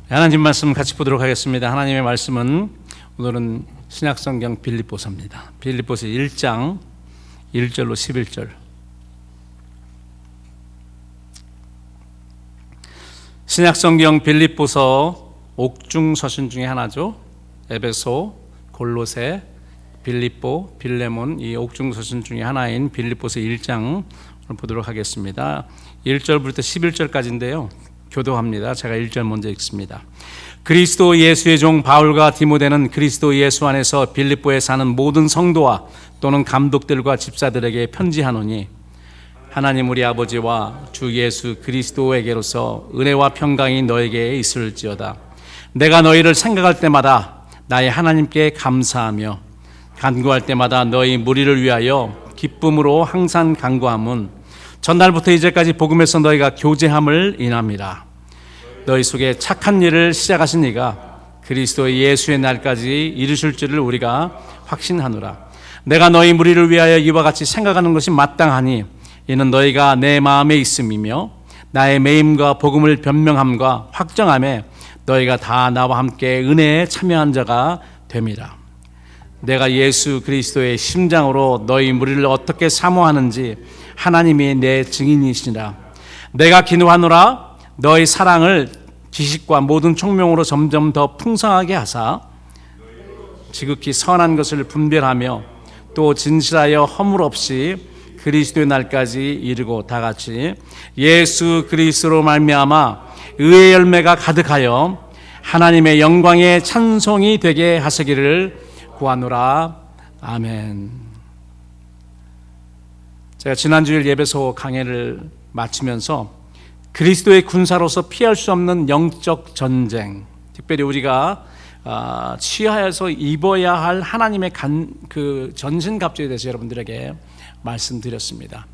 하나님 말씀 같이 보도록 하겠습니다. 하나님의 말씀은 오늘은 신약성경 빌립보서입니다. 빌립보서 1장 1절로 11절. 신약성경 빌립보서 옥중 서신 중에 하나죠. 에베소, 골로새, 빌립보, 빌레몬, 이 옥중 서신 중에 하나인 빌립보서 1장 보도록 하겠습니다. 1절부터 11절까지인데요. 교도합니다. 제가 1절 먼저 읽습니다. 그리스도 예수의 종 바울과 디모데는 그리스도 예수 안에서 빌립보에 사는 모든 성도와 또는 감독들과 집사들에게 편지하노니, 하나님 우리 아버지와 주 예수 그리스도에게로서 은혜와 평강이 너에게 있을지어다. 내가 너희를 생각할 때마다 나의 하나님께 감사하며 간구할 때마다 너희 무리를 위하여 기쁨으로 항상 간구함은 전날부터 이제까지 복음에서 너희가 교제함을 인함이라. 너희 속에 착한 일을 시작하신 이가 그리스도 예수의 날까지 이루실 줄을 우리가 확신하노라. 내가 너희 무리를 위하여 이와 같이 생각하는 것이 마땅하니 이는 너희가 내 마음에 있음이며 나의 매임과 복음을 변명함과 확정함에 너희가 다 나와 함께 은혜에 참여한 자가 됨이라. 내가 예수 그리스도의 심장으로 너희 무리를 어떻게 사모하는지 하나님이 내 증인이시니라. 내가 기도하노라. 너희 사랑을 지식과 모든 총명으로 점점 더 풍성하게 하사 지극히 선한 것을 분별하며 또 진실하여 허물 없이 그리스도의 날까지 이르고 다 같이 예수 그리스도로 말미암아 의의 열매가 가득하여 하나님의 영광의 찬송이 되게 하시기를 구하노라. 아멘. 제가 지난주일 예배소 강해를 마치면서 그리스도의 군사로서 피할 수 없는 영적 전쟁, 특별히 우리가 취하여서 입어야 할 하나님의 그 전신갑주에 대해서 여러분들에게 말씀드렸습니다.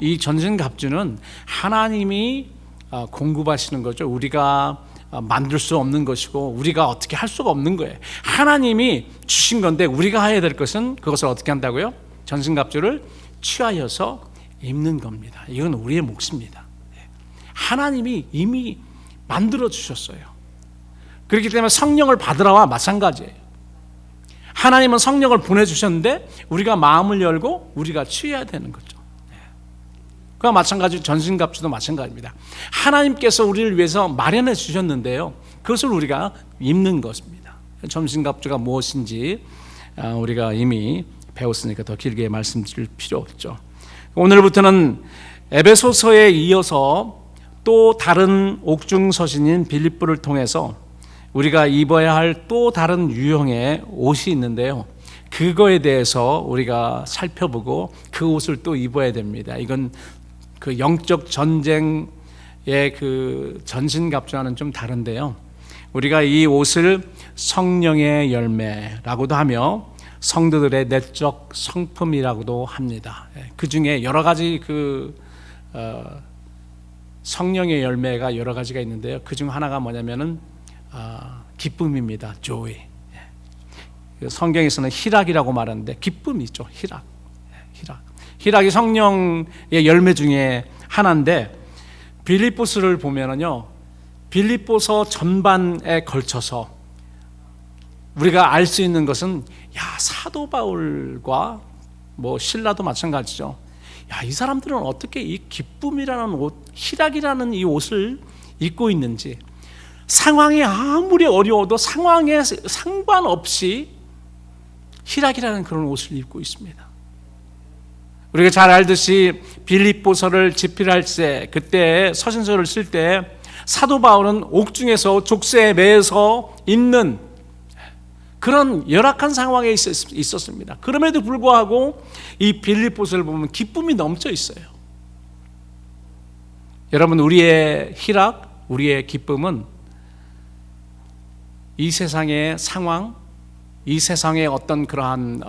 이 전신갑주는 하나님이 공급하시는 거죠. 우리가 만들 수 없는 것이고 우리가 어떻게 할 수가 없는 거예요. 하나님이 주신 건데 우리가 해야 될 것은 그것을 어떻게 한다고요? 전신갑주를 취하여서 입는 겁니다. 이건 우리의 몫입니다. 하나님이 이미 만들어 주셨어요. 그렇기 때문에 성령을 받으라와 마찬가지예요. 하나님은 성령을 보내주셨는데 우리가 마음을 열고 우리가 취해야 되는 거죠. 그와 마찬가지로 전신갑주도 마찬가지입니다. 하나님께서 우리를 위해서 마련해 주셨는데요, 그것을 우리가 입는 것입니다. 전신갑주가 무엇인지 우리가 이미 배웠으니까 더 길게 말씀드릴 필요 없죠. 오늘부터는 에베소서에 이어서 또 다른 옥중 서신인 빌립보를 통해서 우리가 입어야 할 또 다른 유형의 옷이 있는데요, 그거에 대해서 우리가 살펴보고 그 옷을 또 입어야 됩니다. 이건 그 영적 전쟁의 그 전신갑주와는 좀 다른데요, 우리가 이 옷을 성령의 열매라고도 하며 성도들의 내적 성품이라고도 합니다. 그 중에 여러 가지 성령의 열매가 여러 가지가 있는데요, 그 중 하나가 뭐냐면은 기쁨입니다. joy. 성경에서는 희락이라고 말하는데 기쁨이죠. 희락이 성령의 열매 중에 하나인데, 빌립보서를 보면은요, 빌립보서 전반에 걸쳐서 우리가 알 수 있는 것은, 사도 바울과 신라도 마찬가지죠. 이 사람들은 어떻게 이 기쁨이라는 옷, 희락이라는 이 옷을 입고 있는지, 상황이 아무리 어려워도 상황에 상관없이 희락이라는 그런 옷을 입고 있습니다. 우리가 잘 알듯이 빌립보서를 집필할 때, 그때 서신서를 쓸 때 사도 바울은 옥중에서 족쇄에 매여서 있는 그런 열악한 상황에 있었습니다. 그럼에도 불구하고 이 빌립보서를 보면 기쁨이 넘쳐 있어요. 여러분, 우리의 희락, 우리의 기쁨은 이 세상의 상황, 이 세상의 어떤 그러한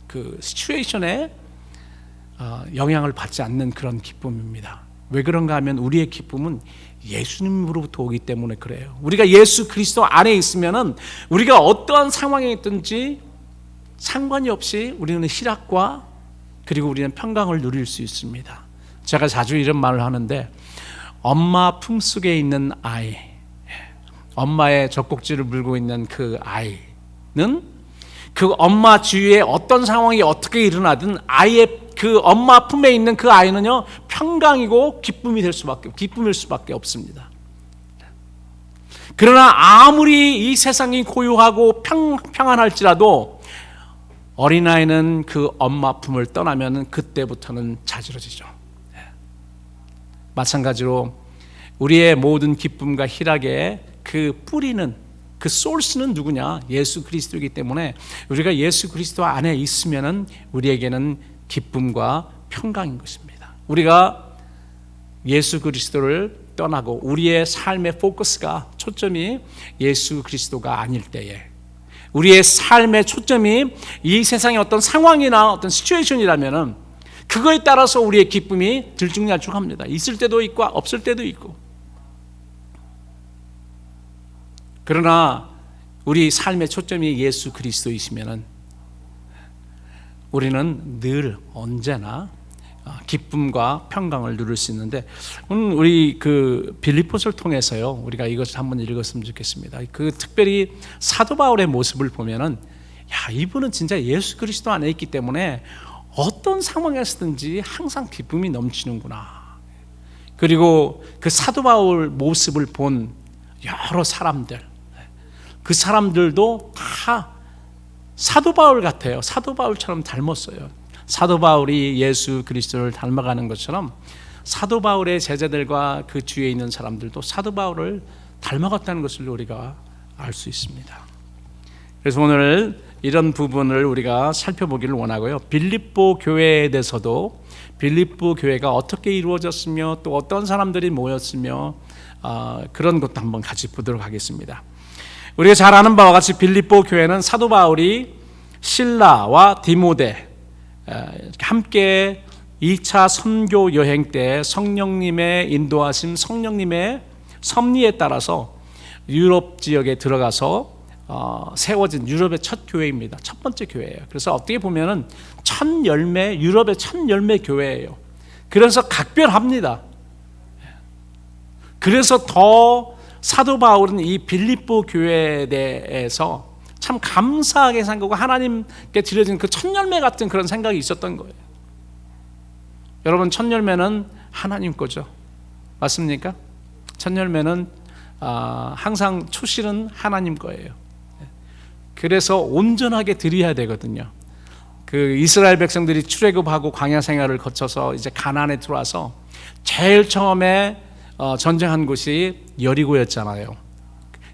그 시츄에이션에 영향을 받지 않는 그런 기쁨입니다. 왜 그런가 하면 우리의 기쁨은 예수님으로부터 오기 때문에 그래요. 우리가 예수 그리스도 안에 있으면은 우리가 어떠한 상황에 있든지 상관이 없이 우리는 희락과 그리고 우리는 평강을 누릴 수 있습니다. 제가 자주 이런 말을 하는데, 엄마 품속에 있는 아이, 엄마의 젖꼭지를 물고 있는 그 아이는 그 엄마 주위에 어떤 상황이 어떻게 일어나든 아이의 그 엄마 품에 있는 그 아이는요 평강이고 기쁨일 수밖에 없습니다. 그러나 아무리 이 세상이 고요하고 평안할지라도 어린아이는 그 엄마 품을 떠나면 그때부터는 자지러지죠. 마찬가지로 우리의 모든 기쁨과 희락의 그 뿌리는, 그 소스는 누구냐? 예수 그리스도이기 때문에 우리가 예수 그리스도 안에 있으면은 우리에게는 기쁨과 평강인 것입니다. 우리가 예수 그리스도를 떠나고 우리의 삶의 포커스가, 초점이 예수 그리스도가 아닐 때에, 우리의 삶의 초점이 이 세상의 어떤 상황이나 어떤 시츄에이션이라면은 그거에 따라서 우리의 기쁨이 들쭉날쭉합니다. 있을 때도 있고 없을 때도 있고. 그러나 우리 삶의 초점이 예수 그리스도이시면은 우리는 늘 언제나 기쁨과 평강을 누릴 수 있는데, 오늘 우리 그 빌립보서를 통해서요 우리가 이것을 한번 읽었으면 좋겠습니다. 그 특별히 사도 바울의 모습을 보면은 야, 이분은 진짜 예수 그리스도 안에 있기 때문에 어떤 상황에서든지 항상 기쁨이 넘치는구나. 그리고 그 사도 바울 모습을 본 여러 사람들, 그 사람들도 다 사도 바울 같아요. 사도 바울처럼 닮았어요. 사도 바울이 예수 그리스도를 닮아가는 것처럼 사도 바울의 제자들과 그 주위에 있는 사람들도 사도 바울을 닮아갔다는 것을 우리가 알 수 있습니다. 그래서 오늘 이런 부분을 우리가 살펴보기를 원하고요. 빌립보 교회에 대해서도 빌립보 교회가 어떻게 이루어졌으며 또 어떤 사람들이 모였으며 그런 것도 한번 같이 보도록 하겠습니다. 우리가 잘 아는 바와 같이 빌립보 교회는 사도 바울이 실라와 디모데 함께 2차 선교 여행 때 성령님의 인도하심, 성령님의 섭리에 따라서 유럽 지역에 들어가서 세워진 유럽의 첫 교회입니다. 첫 번째 교회예요. 그래서 어떻게 보면은 유럽의 첫 열매 교회예요. 그래서 각별합니다. 그래서 더 사도 바울은 이 빌립보 교회에 대해서 참 감사하게 생각하고 하나님께 드려진 그 첫 열매 같은 그런 생각이 있었던 거예요. 여러분, 첫 열매는 하나님 거죠. 맞습니까? 첫 열매는 항상 초실은 하나님 거예요. 그래서 온전하게 드려야 되거든요. 그 이스라엘 백성들이 출애굽하고 광야 생활을 거쳐서 이제 가나안에 들어와서 제일 처음에 전쟁한 곳이 여리고였잖아요.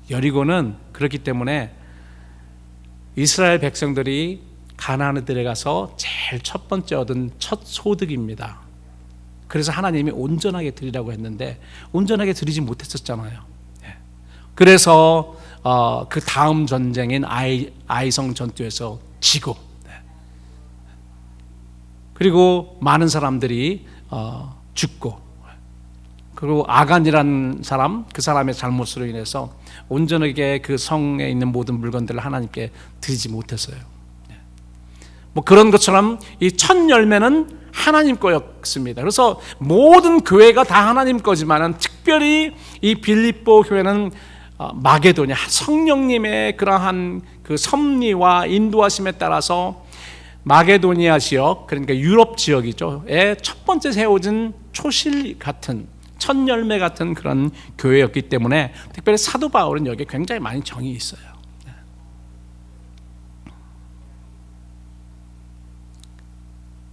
여리고는 그렇기 때문에 이스라엘 백성들이 가나안에 들어가서 제일 첫 번째 얻은 첫 소득입니다. 그래서 하나님이 온전하게 드리라고 했는데 온전하게 드리지 못했었잖아요. 그래서 그 다음 전쟁인 아이성 전투에서 지고, 그리고 많은 사람들이 죽고, 그리고 아간이라는 사람, 그 사람의 잘못으로 인해서 온전하게 그 성에 있는 모든 물건들을 하나님께 드리지 못했어요. 뭐 그런 것처럼 이 첫 열매는 하나님 거였습니다. 그래서 모든 교회가 다 하나님 거지만은 특별히 이 빌립보 교회는 마게도냐, 성령님의 그러한 그 섭리와 인도하심에 따라서 마게도니아 지역, 그러니까 유럽 지역이죠,의 첫 번째 세워진 초실 같은 첫 열매 같은 그런 교회였기 때문에 특별히 사도 바울은 여기에 굉장히 많이 정이 있어요.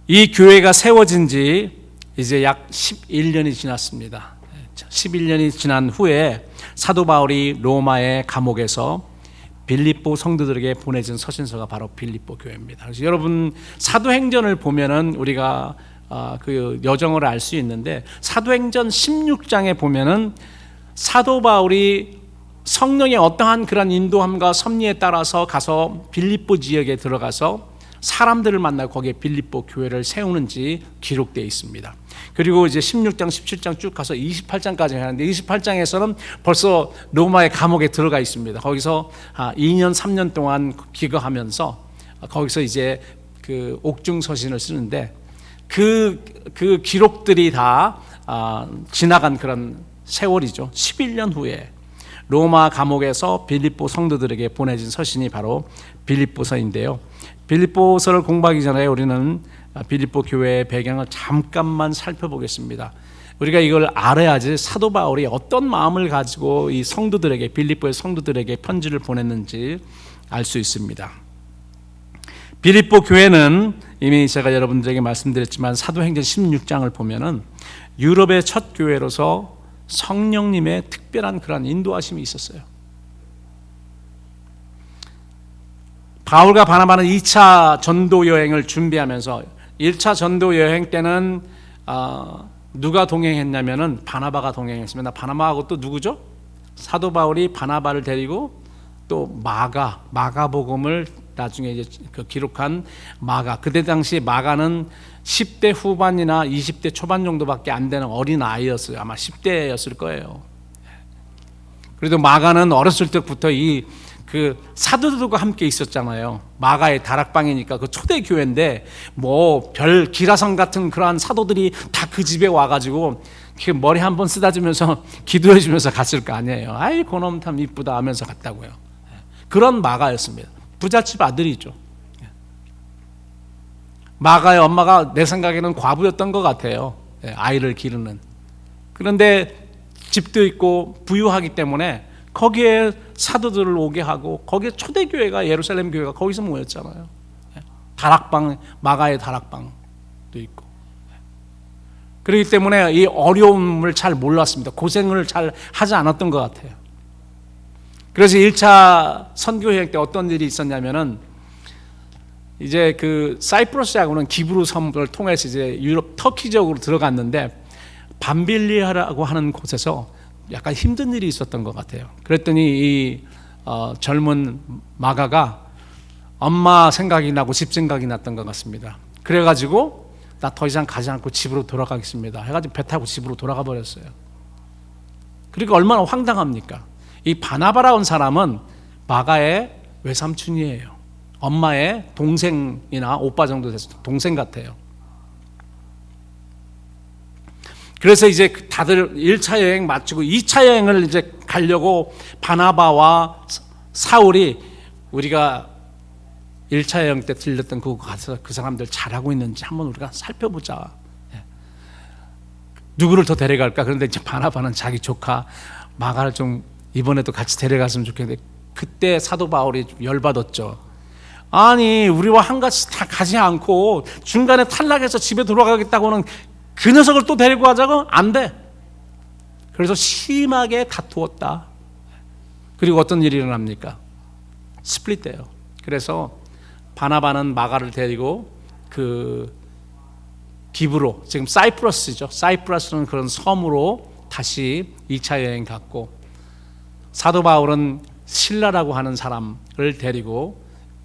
이 교회가 세워진 지 이제 약 11년이 지났습니다. 11년이 지난 후에 사도 바울이 로마의 감옥에서 빌립보 성도들에게 보내준 서신서가 바로 빌립보 교회입니다. 그래서 여러분, 사도행전을 보면은 우리가 그 여정을 알 수 있는데, 사도행전 16장에 보면은 사도 바울이 성령의 어떠한 그런 인도함과 섭리에 따라서 가서 빌립보 지역에 들어가서 사람들을 만나고 거기에 빌립보 교회를 세우는지 기록되어 있습니다. 그리고 이제 16장, 17장 쭉 가서 28장까지 하는데 28장에서는 벌써 로마의 감옥에 들어가 있습니다. 거기서 2년, 3년 동안 기거하면서 거기서 이제 그 옥중서신을 쓰는데 그 기록들이 다 지나간 그런 세월이죠. 11년 후에 로마 감옥에서 빌립보 성도들에게 보내진 서신이 바로 빌립보서인데요. 빌립보서를 공부하기 전에 우리는 빌립보 교회의 배경을 잠깐만 살펴보겠습니다. 우리가 이걸 알아야지 사도 바울이 어떤 마음을 가지고 이 성도들에게, 빌립보의 성도들에게 편지를 보냈는지 알 수 있습니다. 빌립보 교회는 이미 제가 여러분들에게 말씀드렸지만 사도행전 16장을 보면은 유럽의 첫 교회로서 성령님의 특별한 그런 인도하심이 있었어요. 바울과 바나바는 2차 전도 여행을 준비하면서 1차 전도 여행 때는 누가 동행했냐면은 바나바가 동행했습니다. 바나바하고 또 누구죠? 사도 바울이 바나바를 데리고 또 마가복음을 나중에 이제 그 기록한 마가, 그때 당시 마가는 10대 후반이나 20대 초반 정도밖에 안 되는 어린 아이였어요. 아마 10대였을 거예요. 그래도 마가는 어렸을 때부터 그 사도들과 함께 있었잖아요. 마가의 다락방이니까 그 초대 교회인데 뭐 별 기라성 같은 그러한 사도들이 다 그 집에 와가지고 그 머리 한번 쓰다주면서 기도해주면서 갔을 거 아니에요. 아이 그놈 참 이쁘다 하면서 갔다고요. 그런 마가였습니다. 부잣집 아들이죠. 마가의 엄마가 내 생각에는 과부였던 것 같아요. 아이를 기르는. 그런데 집도 있고 부유하기 때문에 거기에 사도들을 오게 하고 거기에 초대교회가 예루살렘 교회가 거기서 모였잖아요. 다락방, 마가의 다락방도 있고. 그렇기 때문에 이 어려움을 잘 몰랐습니다. 고생을 잘 하지 않았던 것 같아요. 그래서 1차 선교여행 때 어떤 일이 있었냐면은 이제 그 사이프러스하고는 기브루 섬을 통해서 이제 유럽 터키 지역으로 들어갔는데 밤빌리아라고 하는 곳에서 약간 힘든 일이 있었던 것 같아요. 그랬더니 이 젊은 마가가 엄마 생각이 나고 집 생각이 났던 것 같습니다. 그래가지고 나 더 이상 가지 않고 집으로 돌아가겠습니다 해가지고 배 타고 집으로 돌아가 버렸어요. 그러니까 얼마나 황당합니까? 이 바나바라는 사람은 마가의 외삼촌이에요. 엄마의 동생이나 오빠 정도 돼서 동생 같아요. 그래서 이제 다들 1차 여행 마치고 2차 여행을 이제 가려고 바나바와 사울이 우리가 1차 여행 때 들렸던 그곳 가서 그 사람들 잘하고 있는지 한번 우리가 살펴보자. 누구를 더 데려갈까? 그런데 이제 바나바는 자기 조카 마가를 좀 이번에도 같이 데려갔으면 좋겠는데 그때 사도 바울이 좀 열받았죠. 아니 우리와 한같이 다 가지 않고 중간에 탈락해서 집에 돌아가겠다고는 그 녀석을 또 데리고 가자고? 안 돼. 그래서 심하게 다투었다. 그리고 어떤 일이 일어납니까? 스플릿돼요. 그래서 바나바는 마가를 데리고 그 기브로, 지금 사이프러스죠. 사이프러스는 그런 섬으로 다시 2차 여행 갔고 사도 바울은 실라라고 하는 사람을 데리고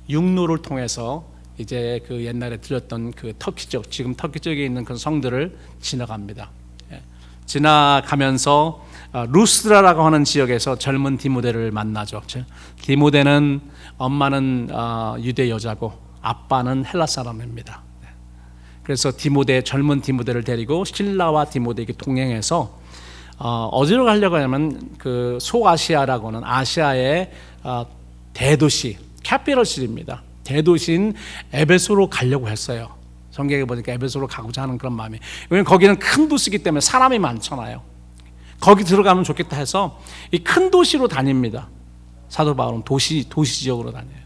육로를 통해서 이제 그 옛날에 들렸던 그 터키 쪽, 지금 터키 쪽에 있는 그 성들을 지나갑니다. 지나가면서 루스드라라고 하는 지역에서 젊은 디모데를 만나죠. 디모데는 엄마는 유대 여자고 아빠는 헬라 사람입니다. 그래서 젊은 디모데를 데리고 실라와 디모데에게 동행해서 어디로 가려고 하냐면 그 소아시아라고 하는 아시아의 대도시 캐피럴시티입니다. 대도시인 에베소로 가려고 했어요. 성경에 보니까 에베소로 가고자 하는 그런 마음이. 왜냐하면 거기는 큰 도시이기 때문에 사람이 많잖아요. 거기 들어가면 좋겠다 해서 이 큰 도시로 다닙니다. 사도 바울은 도시 지역으로 다녀요.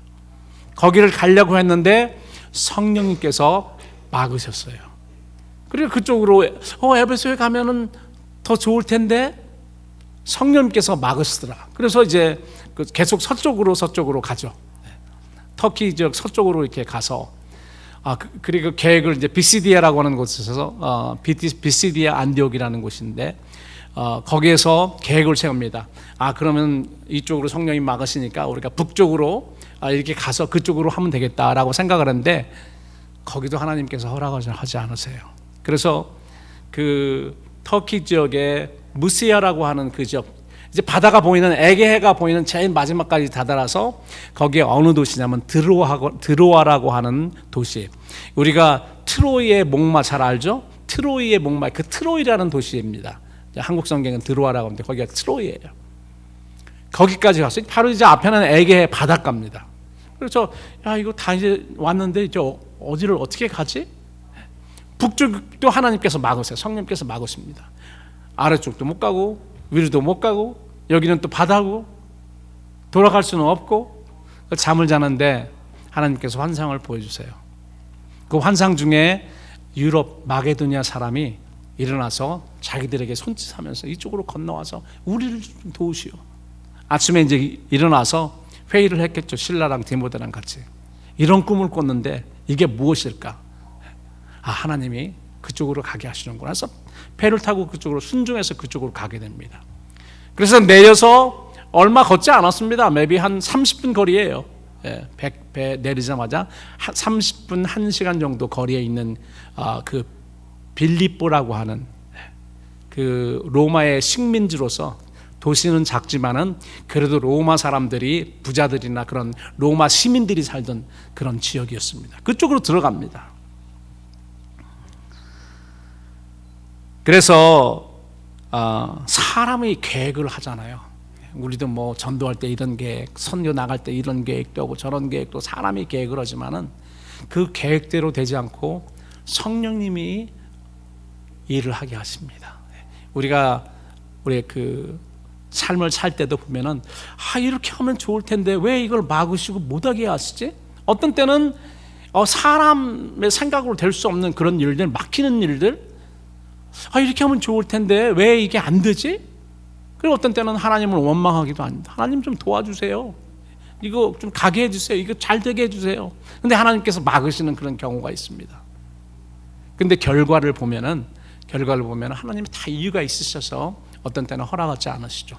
거기를 가려고 했는데 성령님께서 막으셨어요. 그리고 그쪽으로 에베소에 가면은 더 좋을 텐데 성령님께서 막으시더라. 그래서 이제 계속 서쪽으로 가죠. 터키 지역 서쪽으로 이렇게 가서 그리고 계획을 이제 비시디아라고 하는 곳에서 비시디아 안디옥이라는 곳인데 거기에서 계획을 세웁니다. 그러면 이쪽으로 성령이 막으시니까 우리가 북쪽으로 이렇게 가서 그쪽으로 하면 되겠다라고 생각을 했는데 거기도 하나님께서 허락하지 않으세요. 그래서 그 터키 지역의 무시아라고 하는 그 지역, 이제 바다가 보이는 에게해가 보이는 제일 마지막까지 다다라서 거기에 어느 도시냐면 드로아라고 하는 도시. 우리가 트로이의 목마 잘 알죠? 트로이의 목마, 그 트로이라는 도시입니다. 한국 성경은 드로아라고 하는데 거기가 트로이예요. 거기까지 갔어요. 바로 이제 앞에는 에게 바닷가입니다. 그래서 야, 이거 다 이제 왔는데 이제 어디를 어떻게 가지? 북쪽도 하나님께서 막으세요. 성령께서 막으십니다. 아래쪽도 못 가고 위로도 못 가고 여기는 또 바다고 돌아갈 수는 없고 잠을 자는데 하나님께서 환상을 보여주세요. 그 환상 중에 유럽 마게도니아 사람이 일어나서 자기들에게 손짓하면서 이쪽으로 건너와서 우리를 좀 도우시오. 아침에 이제 일어나서 회의를 했겠죠. 신라랑 디모데랑 같이. 이런 꿈을 꿨는데 이게 무엇일까? 아, 하나님이 그쪽으로 가게 하시는구나. 그래서 배를 타고 그쪽으로 순종해서 그쪽으로 가게 됩니다. 그래서 내려서 얼마 걷지 않았습니다. maybe 한 30분 거리예요. 배 내리자마자 30분 1시간 정도 거리에 있는 그 빌립보라고 하는 그 로마의 식민지로서 도시는 작지만은 그래도 로마 사람들이 부자들이나 그런 로마 시민들이 살던 그런 지역이었습니다. 그쪽으로 들어갑니다. 그래서 사람이 계획을 하잖아요. 우리도 뭐 전도할 때 이런 계획, 선교 나갈 때 이런 계획도 하고 저런 계획도 사람이 계획을 하지만은 그 계획대로 되지 않고 성령님이 일을 하게 하십니다. 우리가 우리의 그 삶을 살 때도 보면은 이렇게 하면 좋을 텐데 왜 이걸 막으시고 못하게 하시지? 어떤 때는 사람의 생각으로 될 수 없는 그런 일들, 막히는 일들, 이렇게 하면 좋을 텐데 왜 이게 안 되지? 그리고 어떤 때는 하나님을 원망하기도 합니다. 하나님 좀 도와주세요. 이거 좀 가게 해주세요. 이거 잘 되게 해주세요. 근데 하나님께서 막으시는 그런 경우가 있습니다. 근데 결과를 보면은 하나님이 다 이유가 있으셔서 어떤 때는 허락하지 않으시죠.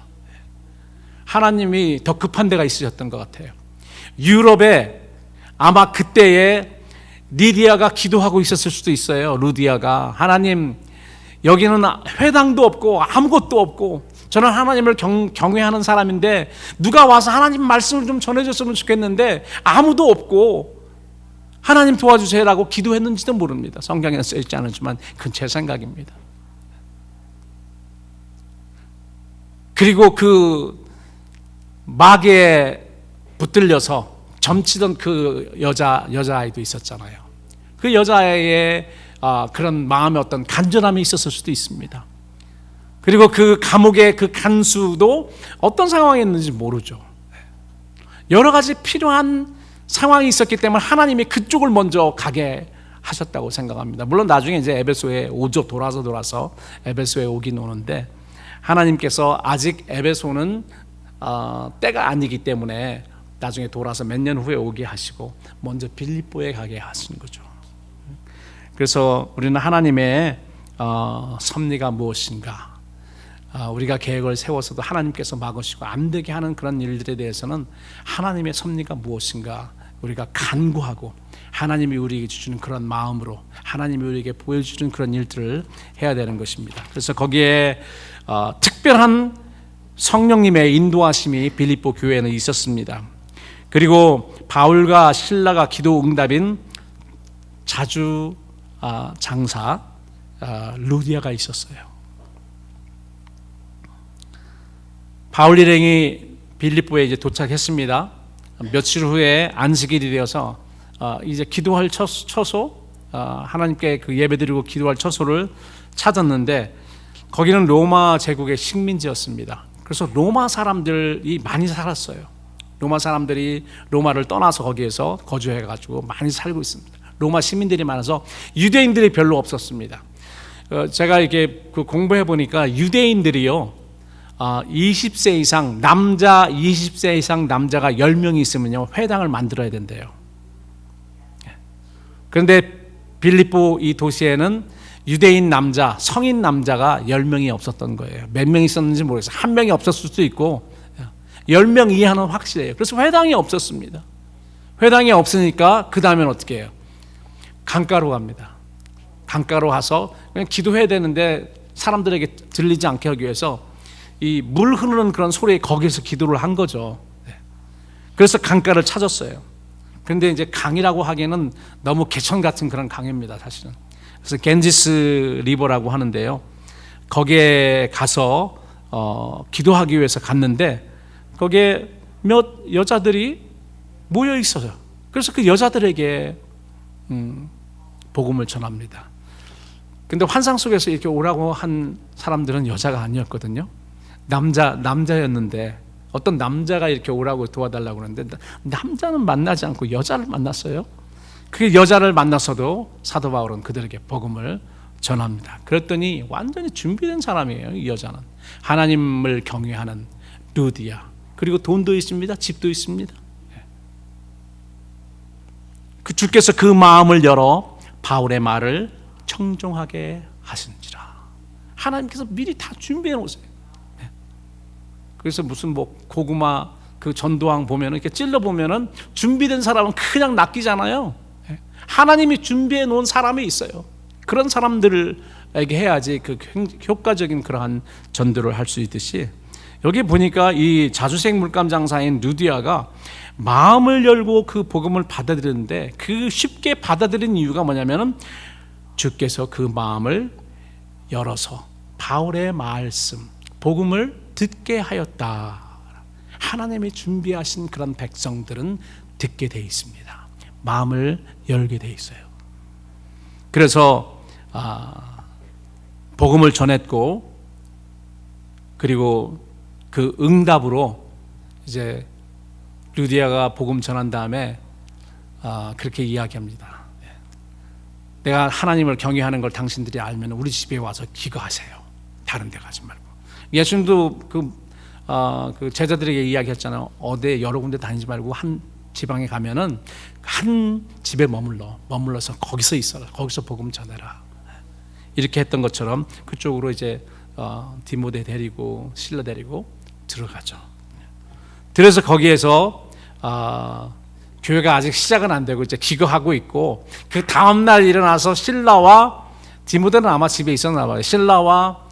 하나님이 더 급한 데가 있으셨던 것 같아요. 유럽에 아마 그때에 리디아가 기도하고 있었을 수도 있어요. 루디아가 하나님, 여기는 회당도 없고 아무것도 없고 저는 하나님을 경외하는 사람인데 누가 와서 하나님 말씀을 좀 전해줬으면 좋겠는데 아무도 없고 하나님 도와주세요라고 기도했는지도 모릅니다. 성경에는 써있지 않지만 그건 제 생각입니다. 그리고 그 마개에 붙들려서 점치던 그 여자아이도 있었잖아요. 그 여자아이의 그런 마음의 어떤 간절함이 있었을 수도 있습니다. 그리고 그 감옥의 그 간수도 어떤 상황이었는지 모르죠. 여러 가지 필요한 상황이 있었기 때문에 하나님이 그쪽을 먼저 가게 하셨다고 생각합니다. 물론 나중에 이제 에베소에 오죠. 돌아서 에베소에 오긴 오는데 하나님께서 아직 에베소는 때가 아니기 때문에 나중에 돌아서 몇 년 후에 오게 하시고 먼저 빌립보에 가게 하신 거죠. 그래서 우리는 하나님의 섭리가 무엇인가, 우리가 계획을 세워서도 하나님께서 막으시고 안 되게 하는 그런 일들에 대해서는 하나님의 섭리가 무엇인가 우리가 간구하고 하나님이 우리에게 주시는 그런 마음으로 하나님이 우리에게 보여주는 그런 일들을 해야 되는 것입니다. 그래서 거기에 특별한 성령님의 인도하심이 빌립보 교회에는 있었습니다. 그리고 바울과 실라가 기도 응답인 자주 장사 루디아가 있었어요. 바울 일행이 빌립보에 이제 도착했습니다. 며칠 후에 안식일이 되어서 이제 기도할 처소, 하나님께 그 예배드리고 기도할 처소를 찾았는데 거기는 로마 제국의 식민지였습니다. 그래서 로마 사람들이 많이 살았어요. 로마 사람들이 로마를 떠나서 거기에서 거주해가지고 많이 살고 있습니다. 로마 시민들이 많아서 유대인들이 별로 없었습니다. 제가 이렇게 공부해 보니까 유대인들이요, 20세 이상 남자 20세 이상 남자가 10명이 있으면요 회당을 만들어야 된대요. 그런데 빌립보 이 도시에는 유대인 남자, 성인 남자가 10명이 없었던 거예요. 몇 명 있었는지 모르겠어요. 한 명이 없었을 수도 있고 10명 이하는 확실해요. 그래서 회당이 없었습니다. 회당이 없으니까 그 다음엔 어떻게 해요? 강가로 갑니다. 강가로 가서 그냥 기도해야 되는데 사람들에게 들리지 않게 하기 위해서 이 물 흐르는 그런 소리에 거기서 기도를 한 거죠. 그래서 강가를 찾았어요. 그런데 이제 강이라고 하기에는 너무 개천 같은 그런 강입니다, 사실은. 그래서 겐지스 리버라고 하는데요. 거기에 가서 기도하기 위해서 갔는데 거기에 몇 여자들이 모여 있어요. 그래서 그 여자들에게 복음을 전합니다. 근데 환상 속에서 이렇게 오라고 한 사람들은 여자가 아니었거든요. 남자였는데 어떤 남자가 이렇게 오라고 도와달라고 그러는데 남자는 만나지 않고 여자를 만났어요. 그 여자를 만나서도 사도 바울은 그들에게 복음을 전합니다. 그랬더니 완전히 준비된 사람이에요. 이 여자는 하나님을 경외하는 루디아, 그리고 돈도 있습니다. 집도 있습니다. 그 주께서 그 마음을 열어 바울의 말을 청종하게 하신지라. 하나님께서 미리 다 준비해 놓으세요. 그래서 무슨 뭐 고구마 그 전도왕 보면은 이렇게 찔러 보면은 준비된 사람은 그냥 낚이잖아요. 하나님이 준비해 놓은 사람이 있어요. 그런 사람들에게 해야지 그 효과적인 그러한 전도를 할 수 있듯이, 여기 보니까 이 자주색 물감 장사인 루디아가 마음을 열고 그 복음을 받아들였는데, 그 쉽게 받아들인 이유가 뭐냐면은 주께서 그 마음을 열어서 바울의 말씀, 복음을 듣게 하였다. 하나님이 준비하신 그런 백성들은 듣게 돼 있습니다. 마음을 열게 돼 있어요. 그래서 복음을 전했고, 그리고 그 응답으로 이제 루디아가 복음 전한 다음에 그렇게 이야기합니다. 내가 하나님을 경외하는 걸 당신들이 알면 우리 집에 와서 기거하세요. 다른 데 가지 말고. 예수님도 그 제자들에게 이야기했잖아요. 어디 여러 군데 다니지 말고 한 지방에 가면은 한 집에 머물러서 거기서 있어라. 거기서 복음 전해라. 이렇게 했던 것처럼 그쪽으로 이제 디모데 데리고 실라 데리고 들어가죠. 그래서 거기에서 교회가 아직 시작은 안 되고 이제 기거하고 있고, 그 다음 날 일어나서 실라와 디모데는 아마 집에 있었나 봐요. 실라와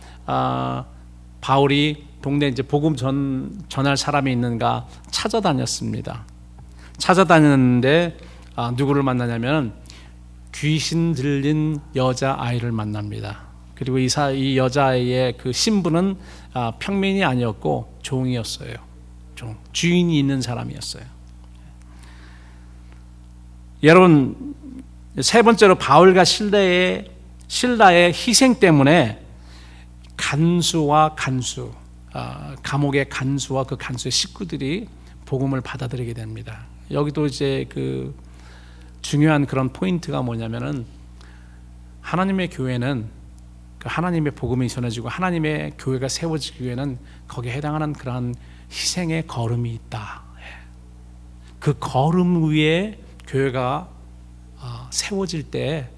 바울이 동네 이제 복음 전할 사람이 있는가 찾아다녔습니다. 찾아다녔는데 누구를 만나냐면 귀신 들린 여자 아이를 만납니다. 그리고 이 여자아이의 그 신부는 평민이 아니었고 종이었어요. 주인이 있는 사람이었어요. 여러분, 세 번째로 바울과 신라의 희생 때문에 감옥의 간수와 그 간수의 식구들이 복음을 받아들이게 됩니다. 여기도 이제 그 중요한 그런 포인트가 뭐냐면은, 하나님의 교회는 하나님의 복음이 전해지고 하나님의 교회가 세워지기 위해는 거기에 해당하는 그러한 희생의 걸음이 있다. 그 걸음 위에 교회가 세워질 때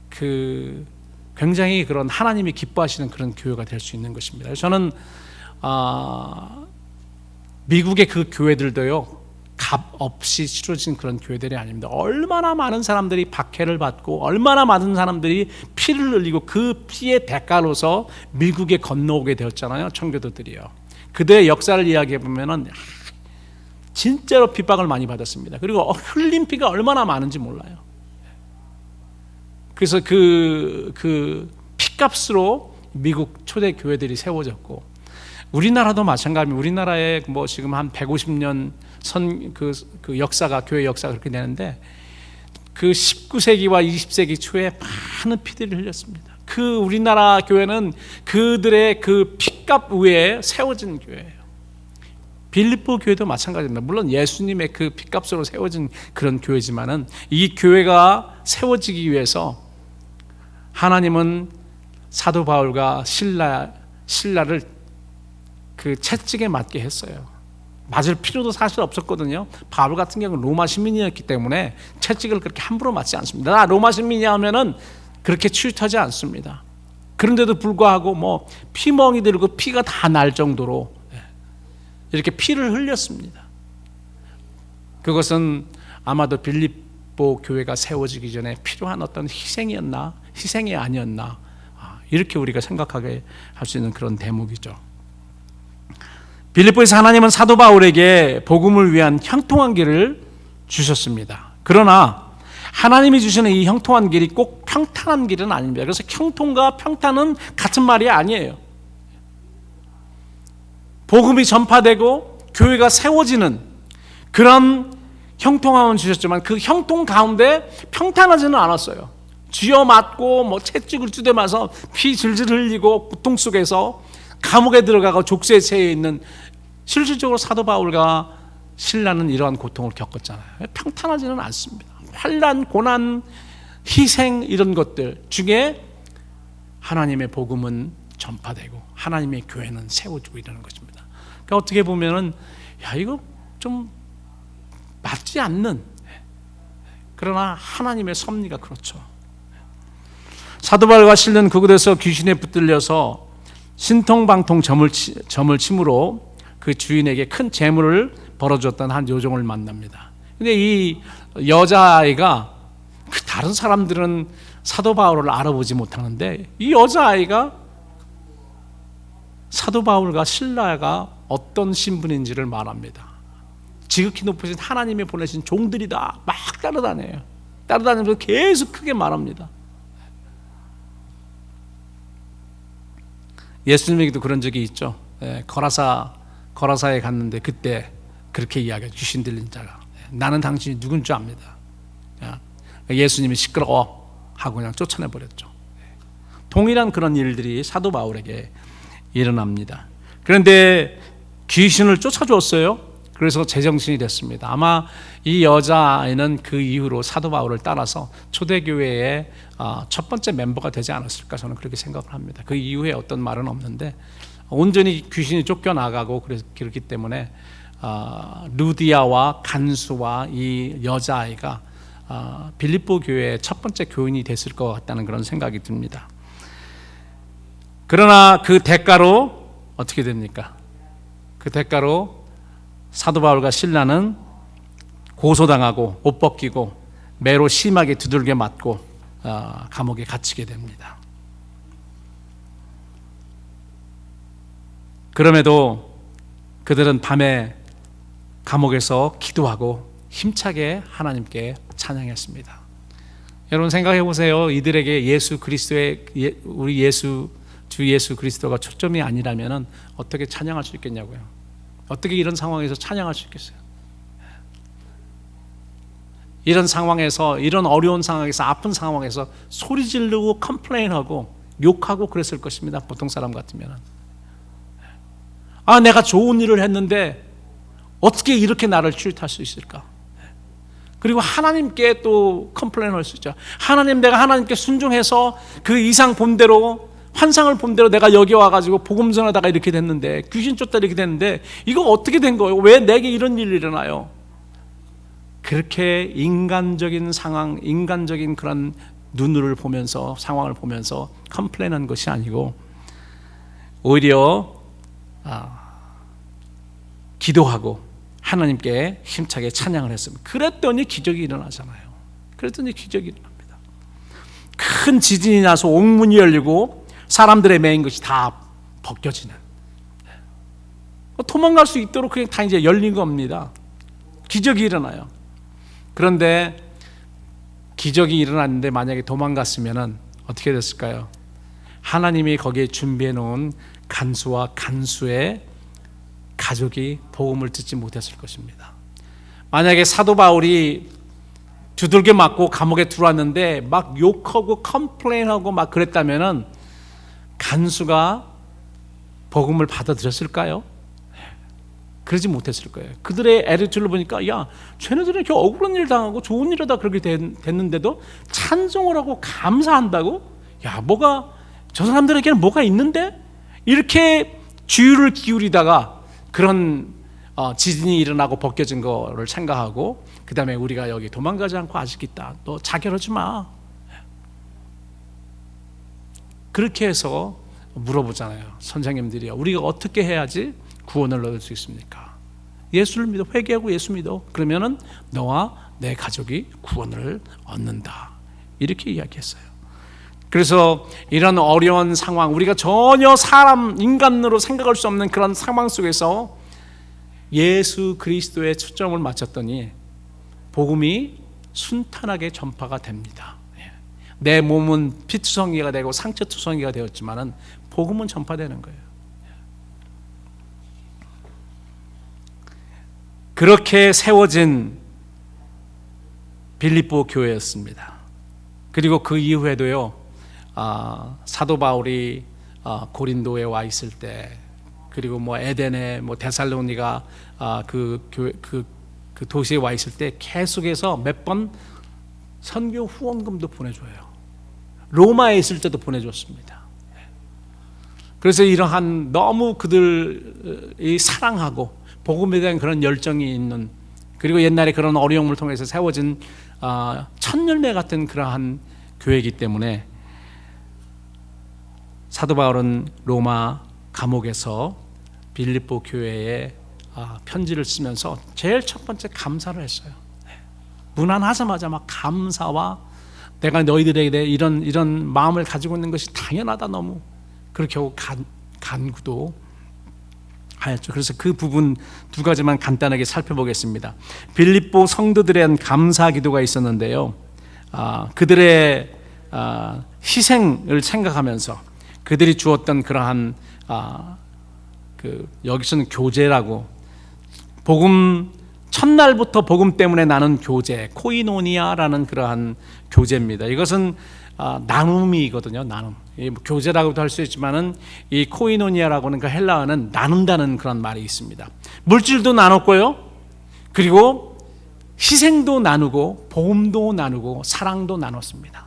그 굉장히 그런 하나님이 기뻐하시는 그런 교회가 될 수 있는 것입니다. 저는 미국의 그 교회들도요, 값 없이 치러진 그런 교회들이 아닙니다. 얼마나 많은 사람들이 박해를 받고 얼마나 많은 사람들이 피를 흘리고 그 피의 대가로서 미국에 건너오게 되었잖아요. 청교도들이요. 그들의 역사를 이야기해 보면은 진짜로 핍박을 많이 받았습니다. 그리고 흘린 피가 얼마나 많은지 몰라요. 그래서 그 피값으로 미국 초대 교회들이 세워졌고, 우리나라도 마찬가지입니다. 우리나라에 뭐 지금 한 150년 그 역사가, 교회 역사가 그렇게 되는데, 그 19세기와 20세기 초에 많은 피들을 흘렸습니다. 그 우리나라 교회는 그들의 그 피값 위에 세워진 교회예요. 빌립보 교회도 마찬가지입니다. 물론 예수님의 그 피값으로 세워진 그런 교회지만은, 이 교회가 세워지기 위해서 하나님은 사도 바울과 신라를 그 채찍에 맞게 했어요. 맞을 필요도 사실 없었거든요. 바울 같은 경우는 로마 시민이었기 때문에 채찍을 그렇게 함부로 맞지 않습니다. 나 로마 시민이 하면은 그렇게 취급하지 않습니다. 그런데도 불구하고 뭐 피멍이 들고 피가 다 날 정도로 이렇게 피를 흘렸습니다. 그것은 아마도 빌립보 교회가 세워지기 전에 필요한 어떤 희생이 아니었나, 이렇게 우리가 생각하게 할 수 있는 그런 대목이죠. 빌립보에서 하나님은 사도 바울에게 복음을 위한 형통한 길을 주셨습니다. 그러나 하나님이 주시는 이 형통한 길이 꼭 평탄한 길은 아닙니다. 그래서 형통과 평탄은 같은 말이 아니에요. 복음이 전파되고 교회가 세워지는 그런 형통함은 주셨지만 그 형통 가운데 평탄하지는 않았어요. 쥐어 맞고 뭐 채찍을 두대마서 피 질질 흘리고 고통 속에서 감옥에 들어가고 족쇄에 채여 있는, 실질적으로 사도 바울과 신라는 이러한 고통을 겪었잖아요. 평탄하지는 않습니다. 환난, 고난, 희생 이런 것들 중에 하나님의 복음은 전파되고 하나님의 교회는 세워지고 이러는 것입니다. 그러니까 어떻게 보면은 이거 좀 맞지 않는, 그러나 하나님의 섭리가 그렇죠. 사도 바울과 실은 그곳에서 귀신에 붙들려서 신통방통 점을 침으로 그 주인에게 큰 재물을 벌어줬던 한 요정을 만납니다. 근데 이 여자아이가, 그 다른 사람들은 사도 바울을 알아보지 못하는데 이 여자아이가 사도 바울과 실라가 어떤 신분인지를 말합니다. 지극히 높으신 하나님이 보내신 종들이다. 막 따라다녀요. 따라다니면서 계속 크게 말합니다. 예수님에게도 그런 적이 있죠. 거라사에 갔는데 그때 그렇게 이야기해요. 귀신 들린 자가, 나는 당신이 누군 줄 압니다. 예수님이 시끄러워 하고 그냥 쫓아내버렸죠. 동일한 그런 일들이 사도 바울에게 일어납니다. 그런데 귀신을 쫓아주었어요. 그래서 제정신이 됐습니다. 아마 이 여자아이는 그 이후로 사도 바울을 따라서 초대교회의 첫 번째 멤버가 되지 않았을까, 저는 그렇게 생각을 합니다. 그 이후에 어떤 말은 없는데 온전히 귀신이 쫓겨나가고 그렇기 때문에 루디아와 간수와 이 여자아이가 빌립보 교회의 첫 번째 교인이 됐을 것 같다는 그런 생각이 듭니다. 그러나 그 대가로 어떻게 됩니까? 그 대가로 사도 바울과 실라는 고소당하고 옷 벗기고 매로 심하게 두들겨 맞고 감옥에 갇히게 됩니다. 그럼에도 그들은 밤에 감옥에서 기도하고 힘차게 하나님께 찬양했습니다. 여러분 생각해 보세요. 이들에게 예수 그리스도의 우리 주 예수 그리스도가 초점이 아니라면 어떻게 찬양할 수 있겠냐고요. 어떻게 이런 상황에서 찬양할 수 있겠어요? 이런 상황에서, 이런 어려운 상황에서, 아픈 상황에서 소리 지르고 컴플레인하고 욕하고 그랬을 것입니다. 보통 사람 같으면. 내가 좋은 일을 했는데 어떻게 이렇게 나를 취할 수 있을까? 그리고 하나님께 또 컴플레인할 수 있죠. 하나님, 내가 하나님께 순종해서 그 이상 본대로, 환상을 본대로 내가 여기 와가지고 복음 전하다가 이렇게 됐는데, 귀신 쫓다 이렇게 됐는데 이거 어떻게 된 거예요? 왜 내게 이런 일이 일어나요? 그렇게 인간적인 상황, 인간적인 그런 눈을 보면서, 상황을 보면서 컴플레인한 것이 아니고 오히려 기도하고 하나님께 힘차게 찬양을 했습니다. 그랬더니 기적이 일어나잖아요. 그랬더니 기적이 일어납니다. 큰 지진이 나서 옥문이 열리고 사람들의 매인 것이 다 벗겨지는, 도망갈 수 있도록 그냥 다 이제 열린 겁니다. 기적이 일어나요. 그런데 기적이 일어났는데 만약에 도망갔으면 어떻게 됐을까요? 하나님이 거기에 준비해 놓은 간수와 간수의 가족이 복음을 듣지 못했을 것입니다. 만약에 사도 바울이 두들겨 맞고 감옥에 들어왔는데 막 욕하고 컴플레인하고 막 그랬다면은 간수가 복음을 받아들였을까요? 그러지 못했을 거예요. 그들의 애리튜드를 보니까 쟤네들은 이렇게 억울한 일 당하고 좋은 일이다 그렇게 됐는데도 찬송을 하고 감사한다고? 뭐가, 저 사람들에게는 뭐가 있는데? 이렇게 주의를 기울이다가 그런 지진이 일어나고 벗겨진 거를 생각하고, 그 다음에 우리가 여기 도망가지 않고 아직 있다, 너 자결하지 마, 그렇게 해서 물어보잖아요. 선생님들이 우리가 어떻게 해야지 구원을 얻을 수 있습니까? 예수를 믿어, 회개하고 예수 믿어, 그러면은 너와 내 가족이 구원을 얻는다, 이렇게 이야기했어요. 그래서 이런 어려운 상황, 우리가 전혀 인간으로 생각할 수 없는 그런 상황 속에서 예수 그리스도의 초점을 맞췄더니 복음이 순탄하게 전파가 됩니다. 내 몸은 피투성이가 되고 상처투성이가 되었지만은 복음은 전파되는 거예요. 그렇게 세워진 빌립보 교회였습니다. 그리고 그 이후에도요, 사도 바울이 고린도에 와 있을 때, 그리고 뭐 에덴에, 뭐 데살로니가 그 도시에 와 있을 때 계속해서 몇 번 선교 후원금도 보내줘요. 로마에 있을 때도 보내줬습니다. 그래서 이러한 너무 그들이 사랑하고 복음에 대한 그런 열정이 있는, 그리고 옛날에 그런 어려움을 통해서 세워진 천열매 같은 그러한 교회이기 때문에 사도 바울은 로마 감옥에서 빌립보 교회에 편지를 쓰면서 제일 첫 번째 감사를 했어요. 문안하자마자 막 감사와 내가 너희들에게 이런 마음을 가지고 있는 것이 당연하다, 너무 그렇게 하고 간구도 하였죠. 그래서 그 부분 두 가지만 간단하게 살펴보겠습니다. 빌립보 성도들에 대한 감사 기도가 있었는데요, 그들의 희생을 생각하면서 그들이 주었던 그러한 여기서는 교제라고, 복음 첫날부터 복음 때문에 나눈 교제, 코이노니아라는 그러한 교제입니다. 이것은 나눔이거든요. 나눔. 교제라고도 할 수 있지만은 이 코이노니아라고는 그 헬라어는 나눈다는 그런 말이 있습니다. 물질도 나눴고요, 그리고 희생도 나누고 복음도 나누고 사랑도 나눴습니다.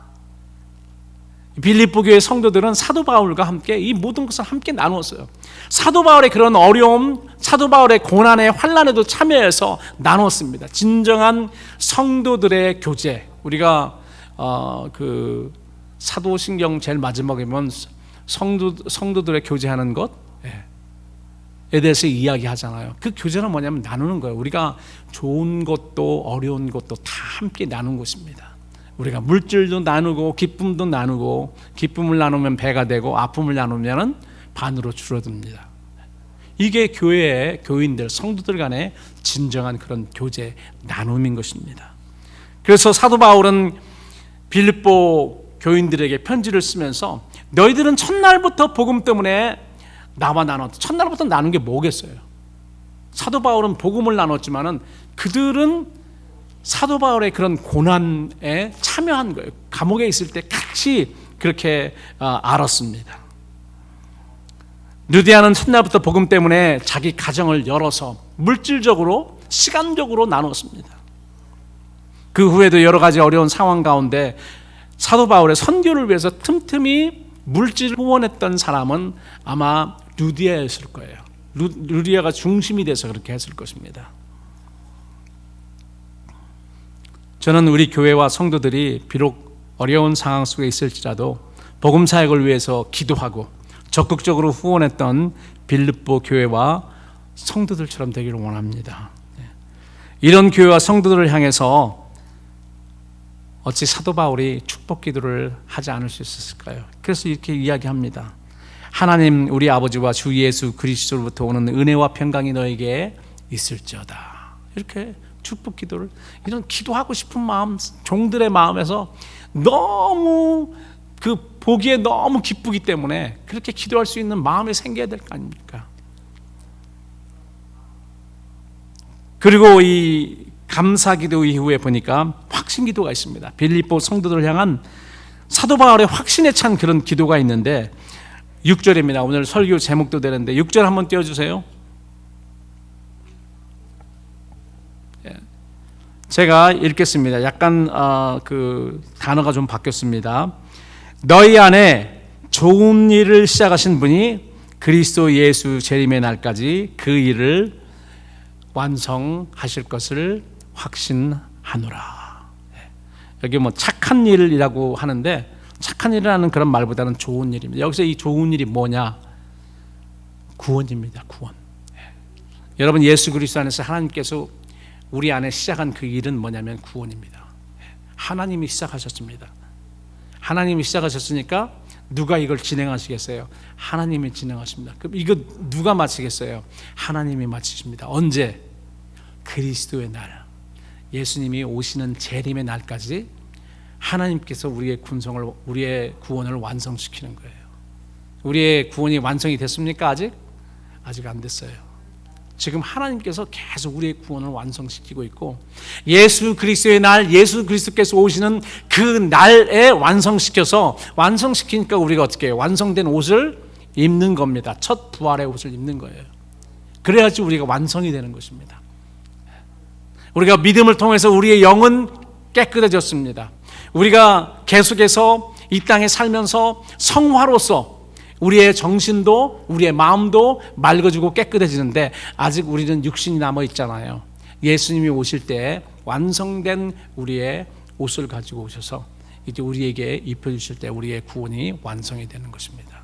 빌립보 교회 성도들은 사도 바울과 함께 이 모든 것을 함께 나누었어요. 사도 바울의 그런 어려움, 사도 바울의 고난에 환난에도 참여해서 나눴습니다. 진정한 성도들의 교제. 우리가 그 사도신경 제일 마지막에 보면 성도들의 교제하는 것에 대해서 이야기하잖아요. 그 교제는 뭐냐면 나누는 거예요. 우리가 좋은 것도 어려운 것도 다 함께 나눈 것입니다. 우리가 물질도 나누고 기쁨도 나누고, 기쁨을 나누면 배가 되고 아픔을 나누면 반으로 줄어듭니다. 이게 교회의 교인들, 성도들 간의 진정한 그런 교제, 나눔인 것입니다. 그래서 사도 바울은 빌립보 교인들에게 편지를 쓰면서 너희들은 첫날부터 복음 때문에 나와 나눴다. 첫날부터 나눈 게 뭐겠어요? 사도 바울은 복음을 나눴지만은 그들은 사도 바울의 그런 고난에 참여한 거예요. 감옥에 있을 때 같이 그렇게 알았습니다. 누디아는 첫날부터 복음 때문에 자기 가정을 열어서 물질적으로, 시간적으로 나눴습니다. 그 후에도 여러 가지 어려운 상황 가운데 사도 바울의 선교를 위해서 틈틈이 물질을 후원했던 사람은 아마 루디아였을 거예요. 루디아가 중심이 돼서 그렇게 했을 것입니다. 저는 우리 교회와 성도들이 비록 어려운 상황 속에 있을지라도 복음 사역을 위해서 기도하고 적극적으로 후원했던 빌립보 교회와 성도들처럼 되기를 원합니다. 이런 교회와 성도들을 향해서 어찌 사도 바울이 축복 기도를 하지 않을 수 있었을까요? 그래서 이렇게 이야기합니다. 하나님 우리 아버지와 주 예수 그리스도로부터 오는 은혜와 평강이 너에게 있을지어다. 이렇게 축복 기도를, 이런 기도하고 싶은 마음, 종들의 마음에서 너무 보기에 너무 기쁘기 때문에 그렇게 기도할 수 있는 마음이 생겨야 될 거 아닙니까? 그리고 이 감사 기도 이후에 보니까 확신 기도가 있습니다. 빌립보 성도들을 향한 사도 바울의 확신에 찬 그런 기도가 있는데 6절입니다. 오늘 설교 제목도 되는데 6절 한번 띄워주세요. 제가 읽겠습니다. 약간 그 단어가 좀 바뀌었습니다. 너희 안에 좋은 일을 시작하신 분이 그리스도 예수 재림의 날까지 그 일을 완성하실 것을 확신하노라. 여기 뭐 착한 일이라고 하는데 착한 일이라는 그런 말보다는 좋은 일입니다. 여기서 이 좋은 일이 뭐냐? 구원입니다. 구원. 여러분, 예수 그리스도 안에서 하나님께서 우리 안에 시작한 그 일은 뭐냐면 구원입니다. 하나님이 시작하셨습니다. 하나님이 시작하셨으니까 누가 이걸 진행하시겠어요? 하나님이 진행하십니다. 그럼 이거 누가 마치겠어요? 하나님이 마치십니다. 언제? 그리스도의 날, 예수님이 오시는 재림의 날까지 하나님께서 우리의 우리의 구원을 완성시키는 거예요. 우리의 구원이 완성이 됐습니까? 아직 안 됐어요. 지금 하나님께서 계속 우리의 구원을 완성시키고 있고, 예수 그리스도의 날, 예수 그리스도께서 오시는 그 날에 완성시키니까 우리가 어떻게 해요? 완성된 옷을 입는 겁니다. 첫 부활의 옷을 입는 거예요. 그래야지 우리가 완성이 되는 것입니다. 우리가 믿음을 통해서 우리의 영은 깨끗해졌습니다. 우리가 계속해서 이 땅에 살면서 성화로서 우리의 정신도 우리의 마음도 맑아지고 깨끗해지는데, 아직 우리는 육신이 남아 있잖아요. 예수님이 오실 때 완성된 우리의 옷을 가지고 오셔서 이제 우리에게 입혀주실 때 우리의 구원이 완성이 되는 것입니다.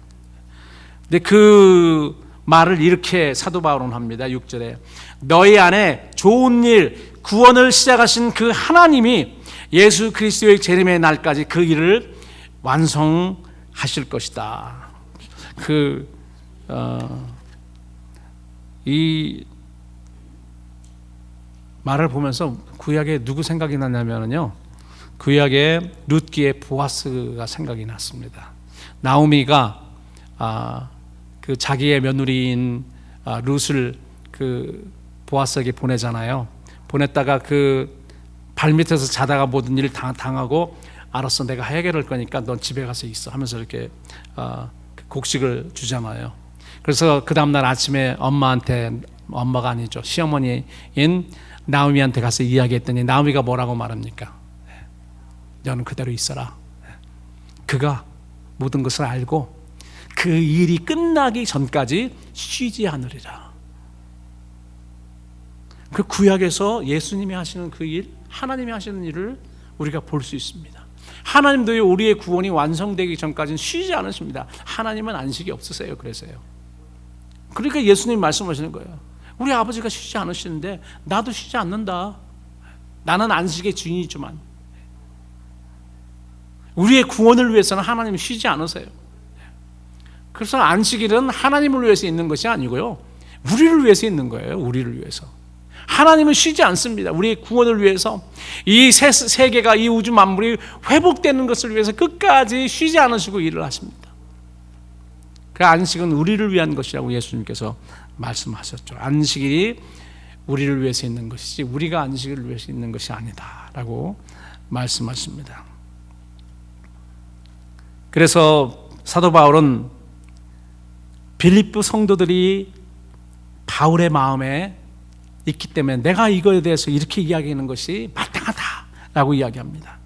근데 그 말을 이렇게 사도 바울은 합니다. 6절에 너희 안에 좋은 일, 구원을 시작하신 그 하나님이 예수 그리스도의 재림의 날까지 그 일을 완성하실 것이다. 이 말을 보면서 구약에 누구 생각이 났냐면요, 구약에 룻기의 보아스가 생각이 났습니다. 나오미가 그 자기의 며느리인 룻을 그 보아스에게 보내잖아요. 보냈다가 그 발밑에서 자다가 모든 일을 당하고, 알았어, 내가 해결할 거니까 넌 집에 가서 있어 하면서 이렇게 곡식을 주잖아요. 그래서 그 다음날 아침에 엄마가 아니죠, 시어머니인 나오미한테 가서 이야기했더니 나오미가 뭐라고 말합니까? 너는 그대로 있어라. 그가 모든 것을 알고 그 일이 끝나기 전까지 쉬지 않으리라. 그 구약에서 예수님이 하시는 그 일, 하나님이 하시는 일을 우리가 볼 수 있습니다. 하나님도 우리의 구원이 완성되기 전까지는 쉬지 않으십니다. 하나님은 안식이 없으세요. 그래서요. 그러니까 예수님이 말씀하시는 거예요. 우리 아버지가 쉬지 않으시는데 나도 쉬지 않는다. 나는 안식의 주인이지만 우리의 구원을 위해서는 하나님이 쉬지 않으세요. 그래서 안식일은 하나님을 위해서 있는 것이 아니고요, 우리를 위해서 있는 거예요. 우리를 위해서. 하나님은 쉬지 않습니다. 우리의 구원을 위해서, 이 세계가, 이 우주 만물이 회복되는 것을 위해서 끝까지 쉬지 않으시고 일을 하십니다. 그 안식은 우리를 위한 것이라고 예수님께서 말씀하셨죠. 안식일이 우리를 위해서 있는 것이지 우리가 안식일을 위해서 있는 것이 아니다라고 말씀하십니다. 그래서 사도 바울은 빌립보 성도들이 바울의 마음에 있기 때문에 내가 이거에 대해서 이렇게 이야기하는 것이 마땅하다라고 이야기합니다.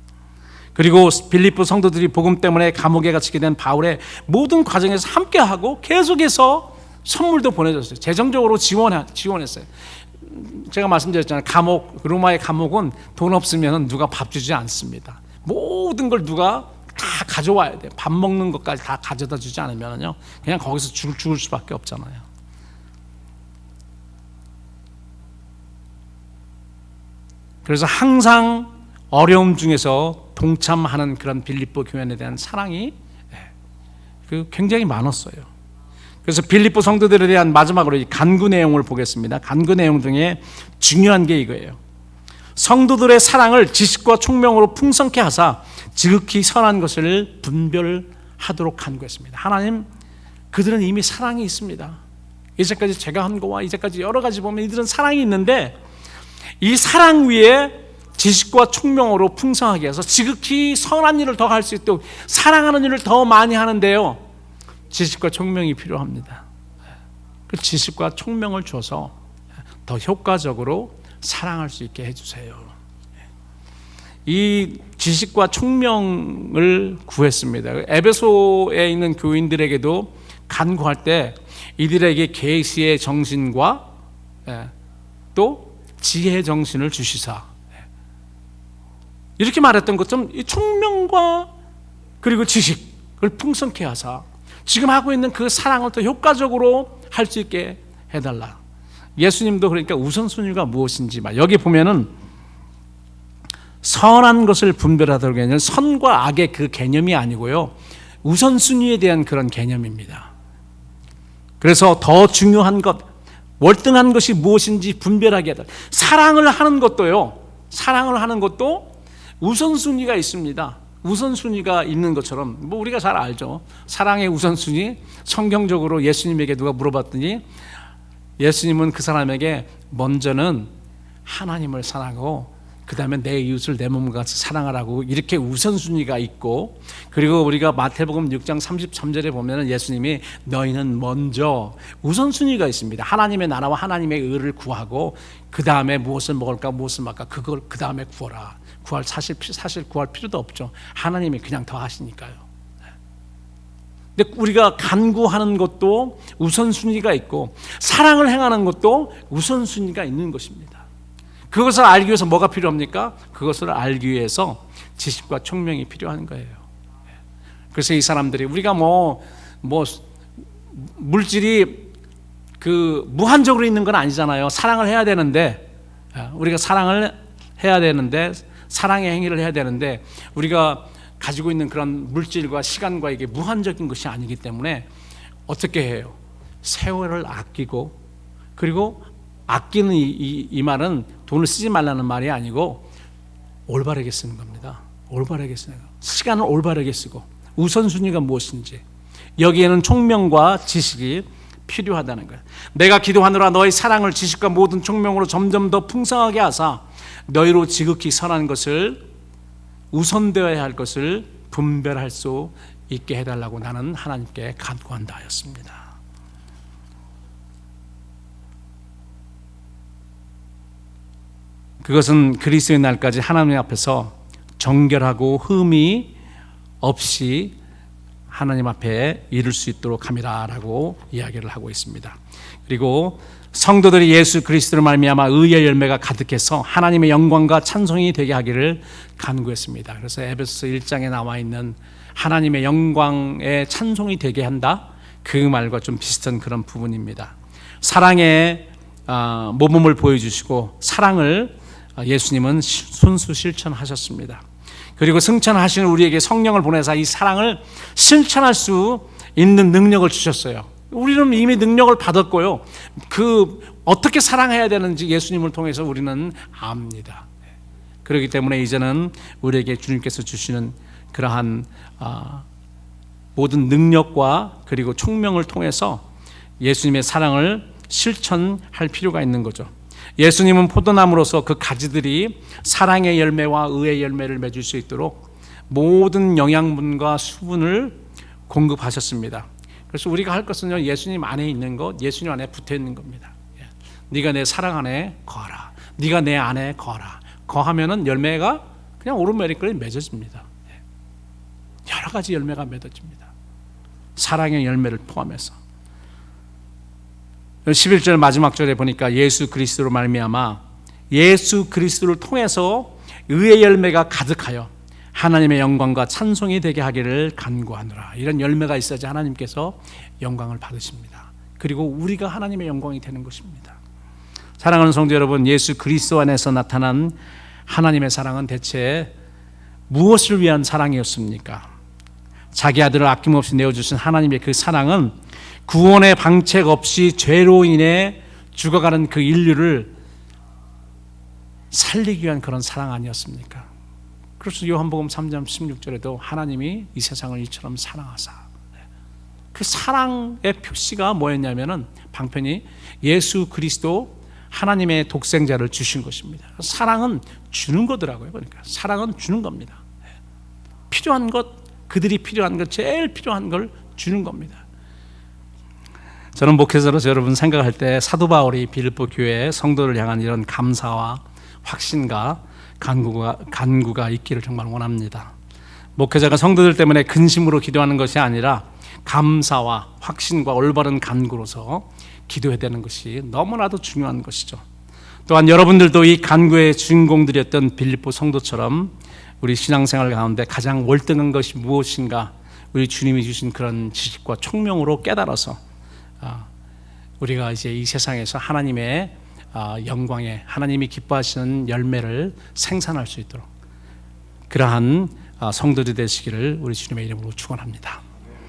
그리고 빌립보 성도들이 복음 때문에 감옥에 갇히게 된 바울의 모든 과정에서 함께하고 계속해서 선물도 보내줬어요. 재정적으로 지원했어요. 제가 말씀드렸잖아요. 로마의 감옥은 돈 없으면 누가 밥 주지 않습니다. 모든 걸 누가 다 가져와야 돼요. 밥 먹는 것까지 다 가져다 주지 않으면요, 그냥 거기서 죽을 수밖에 없잖아요. 그래서 항상 어려움 중에서 동참하는 그런 빌립보 교회에 대한 사랑이 굉장히 많았어요. 그래서 빌립보 성도들에 대한 마지막으로 이 간구 내용을 보겠습니다. 간구 내용 중에 중요한 게 이거예요. 성도들의 사랑을 지식과 총명으로 풍성케 하사 지극히 선한 것을 분별하도록 간구했습니다. 하나님, 그들은 이미 사랑이 있습니다. 이제까지 제가 한 거와 이제까지 여러 가지 보면 이들은 사랑이 있는데, 이 사랑 위에 지식과 총명으로 풍성하게 해서 지극히 선한 일을 더 할 수 있도록 사랑하는 일을 더 많이 하는데요, 지식과 총명이 필요합니다. 그 지식과 총명을 줘서 더 효과적으로 사랑할 수 있게 해주세요. 이 지식과 총명을 구했습니다. 에베소에 있는 교인들에게도 간구할 때 이들에게 계시의 정신과 또 지혜의 정신을 주시사, 이렇게 말했던 것처럼 이 총명과 그리고 지식을 풍성케 하사 지금 하고 있는 그 사랑을 더 효과적으로 할 수 있게 해달라. 예수님도 그러니까 우선순위가 무엇인지, 여기 보면은 선한 것을 분별하도록 하는 선과 악의 그 개념이 아니고요, 우선순위에 대한 그런 개념입니다. 그래서 더 중요한 것, 월등한 것이 무엇인지 분별하게 하다. 사랑을 하는 것도요, 사랑을 하는 것도 우선순위가 있습니다. 우선순위가 있는 것처럼 우리가 잘 알죠. 사랑의 우선순위, 성경적으로 예수님에게 누가 물어봤더니 예수님은 그 사람에게 먼저는 하나님을 사랑하고 그 다음에 내 이웃을 내 몸과 같이 사랑하라고 이렇게 우선순위가 있고, 그리고 우리가 마태복음 6장 33절에 보면 예수님이 너희는 먼저 우선순위가 있습니다. 하나님의 나라와 하나님의 의를 구하고 그 다음에 무엇을 먹을까 무엇을 말까 그걸 그 다음에 구하라. 사실 구할 필요도 없죠. 하나님이 그냥 더 하시니까요. 근데 우리가 간구하는 것도 우선순위가 있고 사랑을 행하는 것도 우선순위가 있는 것입니다. 그것을 알기 위해서 뭐가 필요합니까? 그것을 알기 위해서 지식과 총명이 필요한 거예요. 그래서 이 사람들이 우리가 물질이 무한적으로 있는 건 아니잖아요. 사랑을 해야 되는데, 우리가 사랑을 해야 되는데, 사랑의 행위를 해야 되는데, 우리가 가지고 있는 그런 물질과 시간과 이게 무한적인 것이 아니기 때문에 어떻게 해요? 세월을 아끼고, 그리고 아끼는 이 말은 돈을 쓰지 말라는 말이 아니고 올바르게 쓰는 겁니다. 올바르게 쓰는 거. 시간을 올바르게 쓰고 우선순위가 무엇인지, 여기에는 총명과 지식이 필요하다는 거예요. 내가 기도하노라 너희 사랑을 지식과 모든 총명으로 점점 더 풍성하게 하사 너희로 지극히 선한 것을, 우선되어야 할 것을 분별할 수 있게 해달라고 나는 하나님께 간구한다 하였습니다. 그것은 그리스도의 날까지 하나님 앞에서 정결하고 흠이 없이 하나님 앞에 이룰 수 있도록 함이라라고 이야기를 하고 있습니다. 그리고 성도들이 예수 그리스도를 말미암아 의의 열매가 가득해서 하나님의 영광과 찬송이 되게 하기를 간구했습니다. 그래서 에베소서 1장에 나와 있는 하나님의 영광의 찬송이 되게 한다, 그 말과 좀 비슷한 그런 부분입니다. 사랑의 모범을 보여주시고 사랑을 예수님은 손수 실천하셨습니다. 그리고 승천하시는 우리에게 성령을 보내서 이 사랑을 실천할 수 있는 능력을 주셨어요. 우리는 이미 능력을 받았고요. 어떻게 사랑해야 되는지 예수님을 통해서 우리는 압니다. 그렇기 때문에 이제는 우리에게 주님께서 주시는 그러한 모든 능력과 그리고 총명을 통해서 예수님의 사랑을 실천할 필요가 있는 거죠. 예수님은 포도나무로서 그 가지들이 사랑의 열매와 의의 열매를 맺을 수 있도록 모든 영양분과 수분을 공급하셨습니다. 그래서 우리가 할 것은요, 예수님 안에 있는 것, 예수님 안에 붙어 있는 겁니다. 네가 내 사랑 안에 거하라, 네가 내 안에 거하라. 거하면은 열매가 그냥 오르메리끌이 맺어집니다. 여러 가지 열매가 맺어집니다. 사랑의 열매를 포함해서. 11절 마지막 절에 보니까 예수 그리스도로 말미암아 예수 그리스도를 통해서 의의 열매가 가득하여 하나님의 영광과 찬송이 되게 하기를 간구하노라. 이런 열매가 있어야지 하나님께서 영광을 받으십니다. 그리고 우리가 하나님의 영광이 되는 것입니다. 사랑하는 성도 여러분, 예수 그리스도 안에서 나타난 하나님의 사랑은 대체 무엇을 위한 사랑이었습니까? 자기 아들을 아낌없이 내어주신 하나님의 그 사랑은 구원의 방책 없이 죄로 인해 죽어가는 그 인류를 살리기 위한 그런 사랑 아니었습니까? 그래서 요한복음 3장 16절에도 하나님이 이 세상을 이처럼 사랑하사, 그 사랑의 표시가 뭐였냐면은 방편이 예수 그리스도 하나님의 독생자를 주신 것입니다. 사랑은 주는 거더라고요. 그러니까 사랑은 주는 겁니다. 필요한 것, 그들이 필요한 것, 제일 필요한 걸 주는 겁니다. 저는 목회자로서 여러분 생각할 때 사도 바울이 빌립보 교회 성도를 향한 이런 감사와 확신과 간구가 있기를 정말 원합니다. 목회자가 성도들 때문에 근심으로 기도하는 것이 아니라 감사와 확신과 올바른 간구로서 기도해야 되는 것이 너무나도 중요한 것이죠. 또한 여러분들도 이 간구의 주인공들이었던 빌립보 성도처럼 우리 신앙생활 가운데 가장 월등한 것이 무엇인가, 우리 주님이 주신 그런 지식과 총명으로 깨달아서 우리가 이제 이 세상에서 하나님의 영광에, 하나님이 기뻐하시는 열매를 생산할 수 있도록 그러한 성도들이 되시기를 우리 주님의 이름으로 축원합니다.